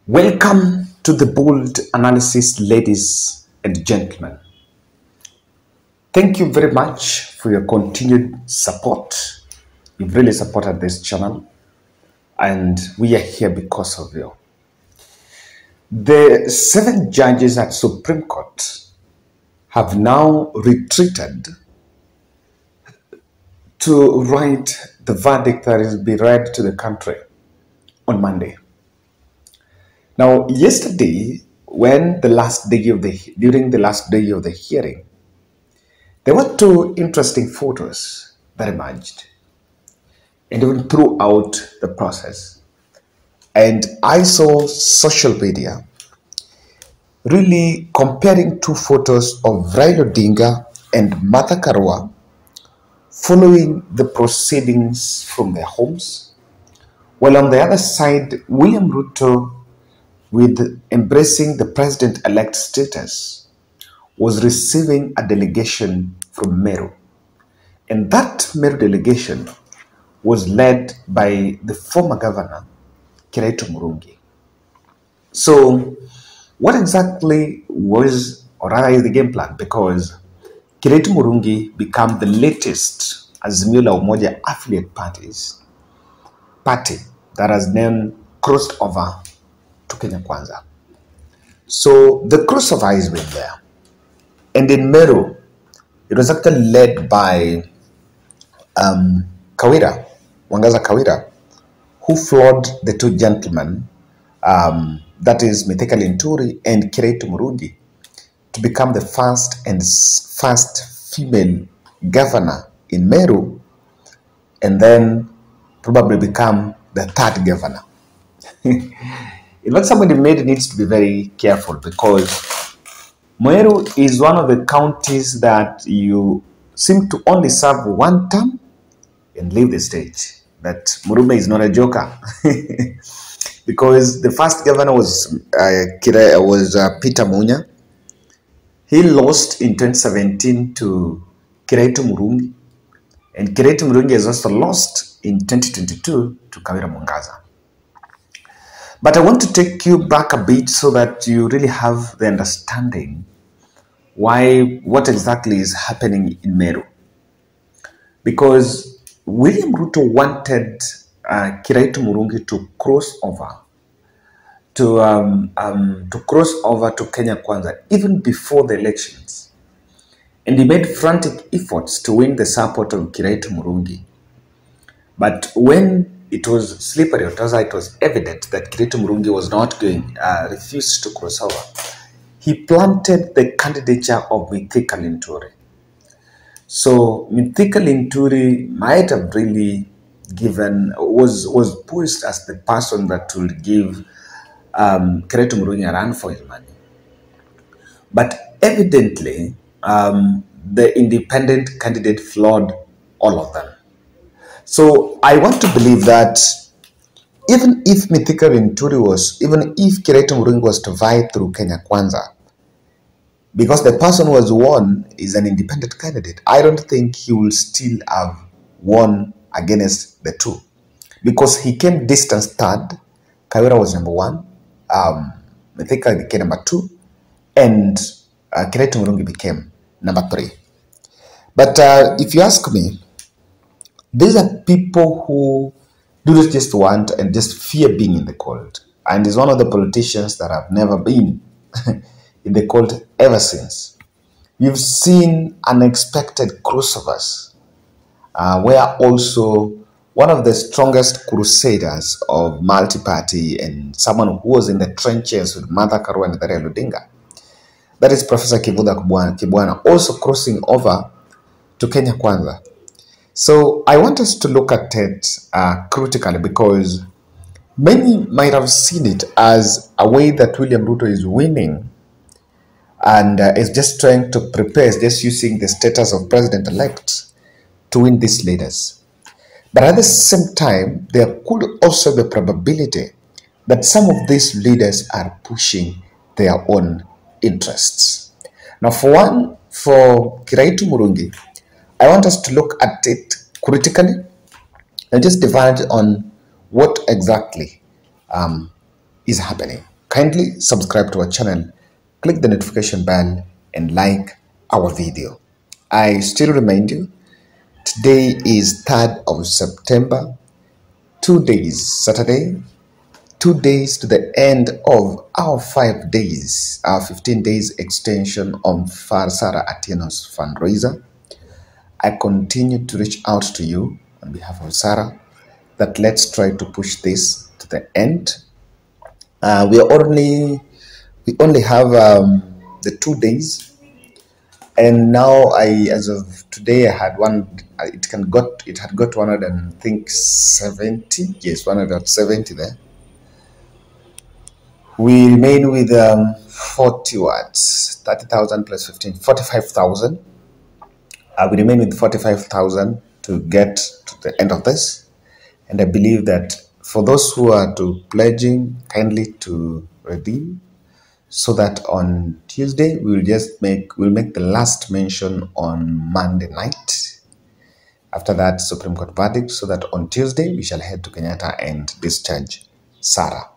Welcome to the bold analysis, ladies and gentlemen. Thank you very much for your continued support. You've really supported this channel, and we are here because of you. The 7 judges at Supreme Court have now retreated to write the verdict that is be read to the country on Monday. Now, yesterday, during the last day of the hearing, there were 2 interesting photos that emerged, and even throughout the process. And I saw social media really comparing 2 photos of Raila Odinga and Martha Karua following the proceedings from their homes, while on the other side, William Ruto, with embracing the president-elect status, was receiving a delegation from Meru. And that Meru delegation was led by the former governor, Kiraitu Murungi. So what exactly was, or rather is the game plan? Because Kiraitu Murungi became the latest Azimio la Umoja affiliate party that has then crossed over to Kenya Kwanza. So the crossover has been there. And in Meru, it was actually led by Wangaza Kawira, who floored the 2 gentlemen, that is Mithika Linturi and Kiraitu Murungi, to become the first female governor in Meru, and then probably become the 3rd governor. In fact, somebody needs to be very careful, because Meru is one of the counties that you seem to only serve 1 term and leave the stage. But Murume is not a joker, because the first governor was Peter Munya. He lost in 2017 to Kiraitu Murungi, and Kiraitu Murungi has also lost in 2022 to Kawira Mwangaza. But I want to take you back a bit so that you really have the understanding what exactly is happening in Meru. Because William Ruto wanted Kiraitu Murungi to cross over to Kenya Kwanza even before the elections, and he made frantic efforts to win the support of Kiraitu Murungi. But when it was slippery, it was evident that Kiraitu Murungi was not refused to cross over, he planted the candidature of Mithika Linturi. So Mithika Linturi might have really was pushed as the person that will give Kiraitu Murungi a run for his money. But evidently, the independent candidate flawed all of them. So I want to believe that even if Mithika Linturi even if Kiraitu Murungi was to vie through Kenya Kwanza, because the person who was won is an independent candidate, I don't think he will still have won against the 2. Because he came distance 3rd, Kawira was number 1, Mithika became number 2, and Kiraitu Murungi became number 3. But if you ask me, these are people who do not just want and just fear being in the cold. And is one of the politicians that have never been in the cold ever since. You've seen unexpected crossovers, where also one of the strongest crusaders of multi-party and someone who was in the trenches with Martha Karua and Raila Odinga, that is Professor Kibwana, also crossing over to Kenya Kwanza. So I want us to look at it critically, because many might have seen it as a way that William Ruto is winning and is just trying to prepare, is just using the status of president-elect to win these leaders. But at the same time, there could also be a probability that some of these leaders are pushing their own interests. Now, for Kiraitu Murungi, I want us to look at it critically and just divide on what exactly is happening. kindly subscribe to our channel, click the notification bell, and like our video. I still remind you, today is 3rd of September, 2 days, Saturday, 2 days to the end of our 5 days, our 15 days extension on Sarah Atieno's fundraiser. I continue to reach out to you on behalf of Sarah that let's try to push this to the end. We only have the 2 days, and now as of today, I had one. It had got 170. Yes, 170 there. We remain with 40 watts, 30,000 plus 15, 45,000. We remain with 45,000 to get to the end of this. And I believe that for those who are pledging, kindly to redeem, so that on Tuesday we'll make the last mention on Monday night. After that Supreme Court verdict, so that on Tuesday we shall head to Kenyatta and discharge Sarah.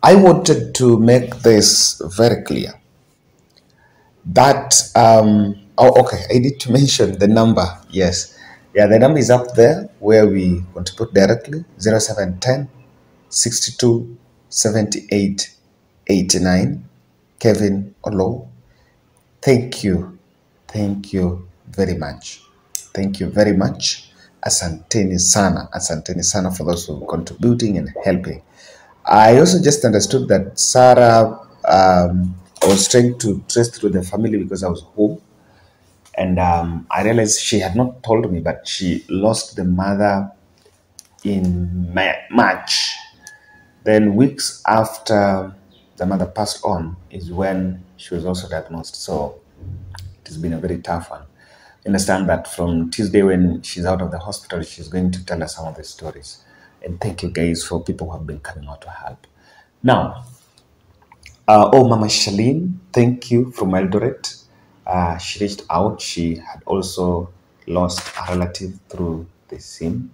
I wanted to make this very clear that okay, I need to mention the number. Yes, yeah, the number is up there where we contribute directly: 0710 62 78 89. Kevin Olo, thank you very much. Thank you very much. Asanteni sana for those who are contributing and helping. I also just understood that Sarah was trying to trace through the family because I was home, and I realized she had not told me, but she lost the mother in March. Then weeks after the mother passed on is when she was also diagnosed. So it has been a very tough one. Understand that from Tuesday, when she's out of the hospital, she's going to tell us some of the stories. And thank you guys for people who have been coming out to help. Now, Mama Shalene, thank you from Eldoret. She reached out. She had also lost a relative through the SIM,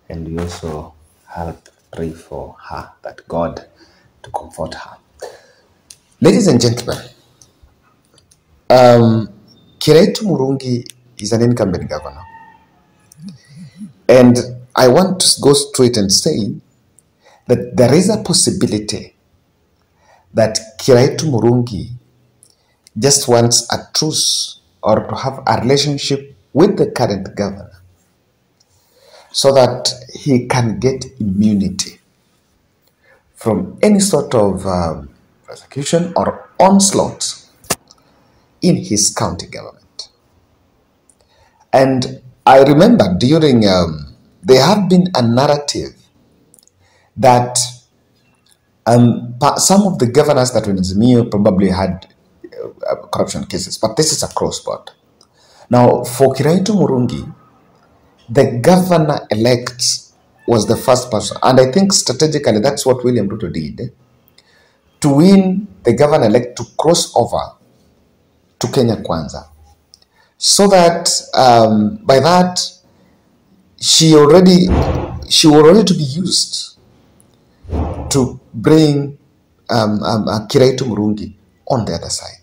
and we also help pray for her, that God to comfort her. Ladies and gentlemen, Kiraitu Murungi is an incumbent governor, and I want to go straight and say that there is a possibility that Kiraitu Murungi just wants a truce or to have a relationship with the current governor so that he can get immunity from any sort of persecution or onslaught in his county government. And I remember during, there have been a narrative that some of the governors that were in Azimio probably had corruption cases, but this is across board. Now, for Kiraitu Murungi, the governor-elect was the first person, and I think strategically that's what William Ruto did, to win the governor-elect to cross over to Kenya Kwanza, so that by that she will already to be used to bring Kiraitu Murungi on the other side.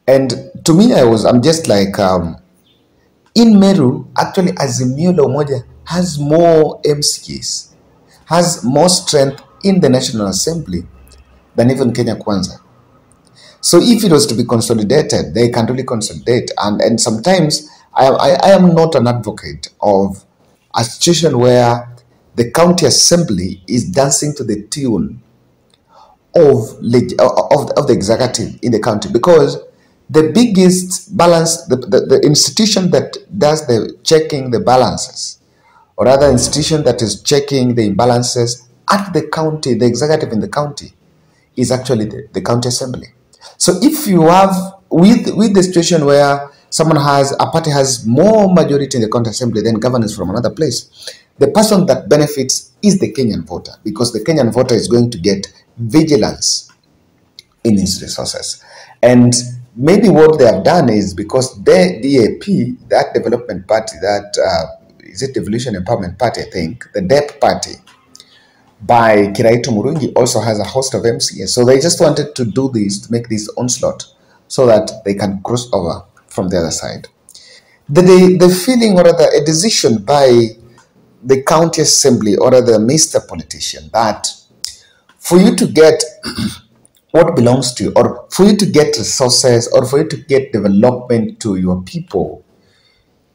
And to me, I'm just like, in Meru, actually Azimio la Umoja has more MCAs, has more strength in the National Assembly than even Kenya Kwanza. So if it was to be consolidated, they can really consolidate. And sometimes I am not an advocate of a situation where the county assembly is dancing to the tune of the executive in the county, because the biggest balance, the institution that does the checking the balances, or other institution that is checking the imbalances at the county, the executive in the county, is actually the county assembly. So if you have, with the situation where a party has more majority in the county assembly than governors from another place, the person that benefits is the Kenyan voter, because the Kenyan voter is going to get vigilance in his resources. And maybe what they have done is, because the DAP, that development party, that is it Devolution Empowerment Party, I think, the DEP party, by Kiraitu Murungi also has a host of MCAs. So they just wanted to do this, to make this onslaught so that they can cross over from the other side. The feeling, or rather a decision by the county assembly, or rather Mr. Politician, that for you to get what belongs to you, or for you to get resources, or for you to get development to your people,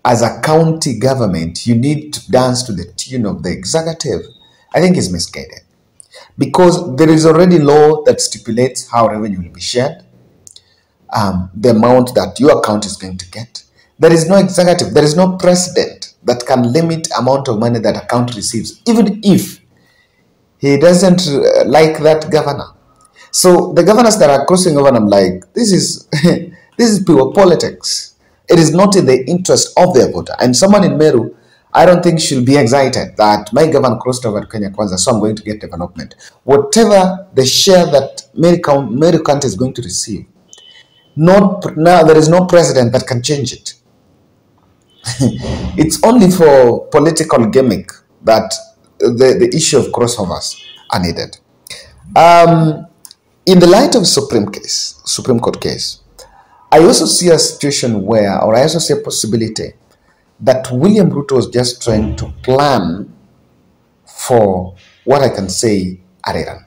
as a county government, you need to dance to the tune of the executive, I think is misguided. Because there is already law that stipulates how revenue will be shared, the amount that your county is going to get. There is no executive, there is no president that can limit amount of money that a county receives, even if he doesn't like that governor. So the governors that are crossing over, I'm like, this is this is pure politics. It is not in the interest of their voter. And someone in Meru, I don't think she'll be excited that my governor crossed over to Kenya Kwanza, so I'm going to get development. Whatever the share that Meru County is going to receive, now there is no president that can change it. It's only for political gimmick that the issue of crossovers are needed. In the light of Supreme Court case, I also see a situation where, or I also see a possibility that William Ruto was just trying to plan for what I can say a rerun.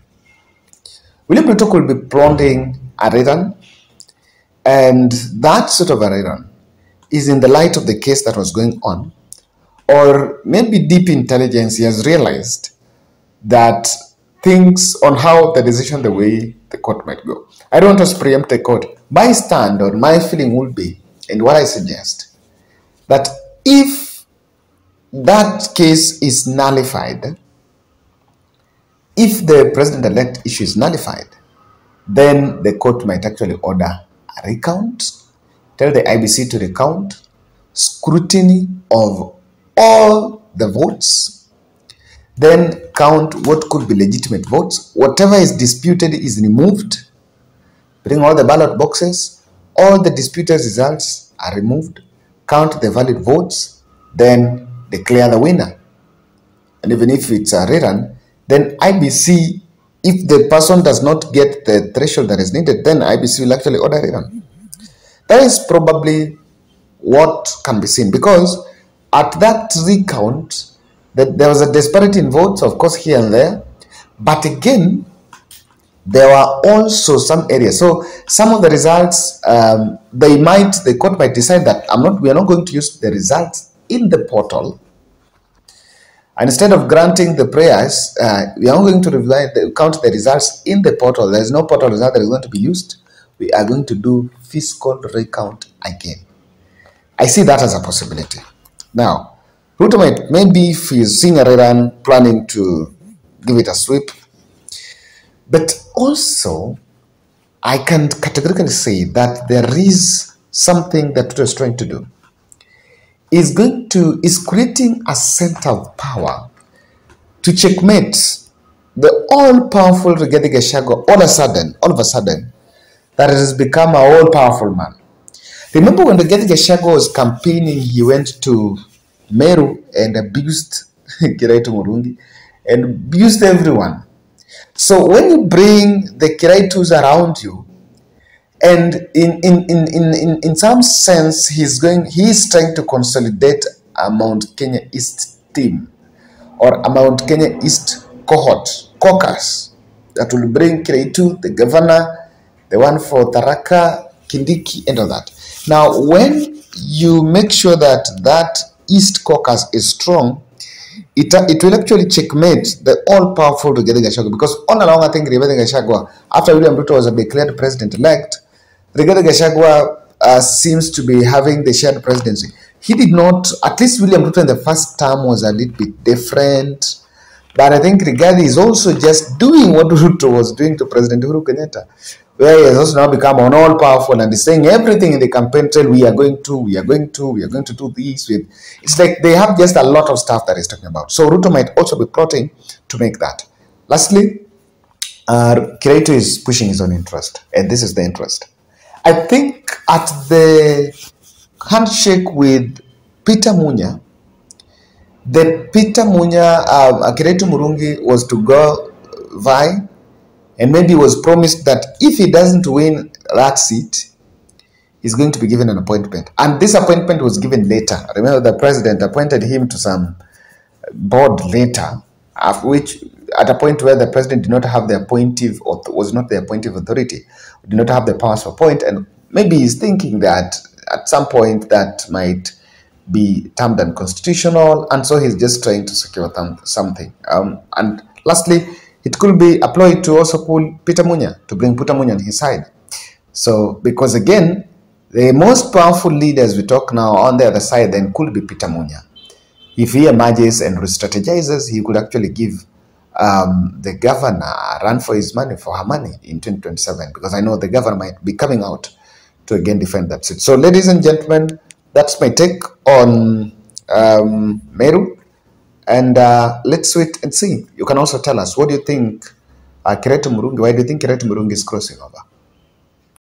William Ruto could be plotting a rerun, and that sort of a rerun is in the light of the case that was going on, or maybe deep intelligence, he has realized that things on how the decision, the way the court might go. I don't want to preempt the court. My stand or my feeling would be, and what I suggest, that if that case is nullified, if the president-elect issue is nullified, then the court might actually order a recount, tell the IBC to recount, scrutiny of all the votes, then count what could be legitimate votes. Whatever is disputed is removed. Bring all the ballot boxes. All the disputed results are removed. Count the valid votes. Then declare the winner. And even if it's a rerun, then IBC, if the person does not get the threshold that is needed, then IBC will actually order a rerun. That is probably what can be seen, because at that recount, there was a disparity in votes, of course, here and there. But again, there were also some areas. So some of the results, the court might decide that we are not going to use the results in the portal. And instead of granting the prayers, we are going to count the results in the portal. There is no portal result that is going to be used. We are going to do fiscal recount again. I see that as a possibility. Now, Ruto might, maybe if he's seeing a rerun, planning to give it a sweep. But also, I can categorically say that there is something that Ruto is trying to do. Is creating a center of power to checkmate the all-powerful Rigathi Gachagua all of a sudden, that it has become an all-powerful man. Remember when Rigathi Gachagua was campaigning, he went to Meru and abused Kiraitu Murungi and abused everyone. So when you bring the Kiraitus around you, and in some sense he's trying to consolidate a Mount Kenya East team, or a Mount Kenya East caucus that will bring Kiraitu, the governor, the one for Tharaka, Kindiki, and all that. Now, when you make sure that East caucus is strong, it will actually checkmate the all-powerful Rigathi Gachagua, because all along I think Rigathi Gachagua, after William Ruto was declared president-elect, Rigathi Gachagua seems to be having the shared presidency. He did not, at least William Ruto in the first term was a little bit different, but I think Rigathi is also just doing what Ruto was doing to President Uhuru Kenyatta, where he has also now become an all-powerful and is saying everything in the campaign trail, we are going to do this. It's like they have just a lot of stuff that he's talking about. So Ruto might also be plotting to make that. Lastly, Kiraitu is pushing his own interest, and this is the interest. I think at the handshake with Peter Munya, the Peter Munya, Kiraitu Murungi was to go vie, and maybe was promised that if he doesn't win that seat, he's going to be given an appointment. And this appointment was given later. Remember, the president appointed him to some board later, after which, at a point where the president did not have the appointive, or was not the appointive authority, did not have the powers to appoint, and maybe he's thinking that at some point that might be termed unconstitutional, and so he's just trying to secure something. And lastly, it could be applied to also pull Peter Munya, to bring Peter Munya on his side. So, because again, the most powerful leader as we talk now on the other side then could be Peter Munya. If he emerges and re-strategizes, he could actually give the governor a run for his money, for her money in 2027, because I know the governor might be coming out to again defend that seat. So, ladies and gentlemen, that's my take on Meru. And let's wait and see. You can also tell us, what do you think, Kiraitu Murungi, why do you think Kiraitu Murungi is crossing over?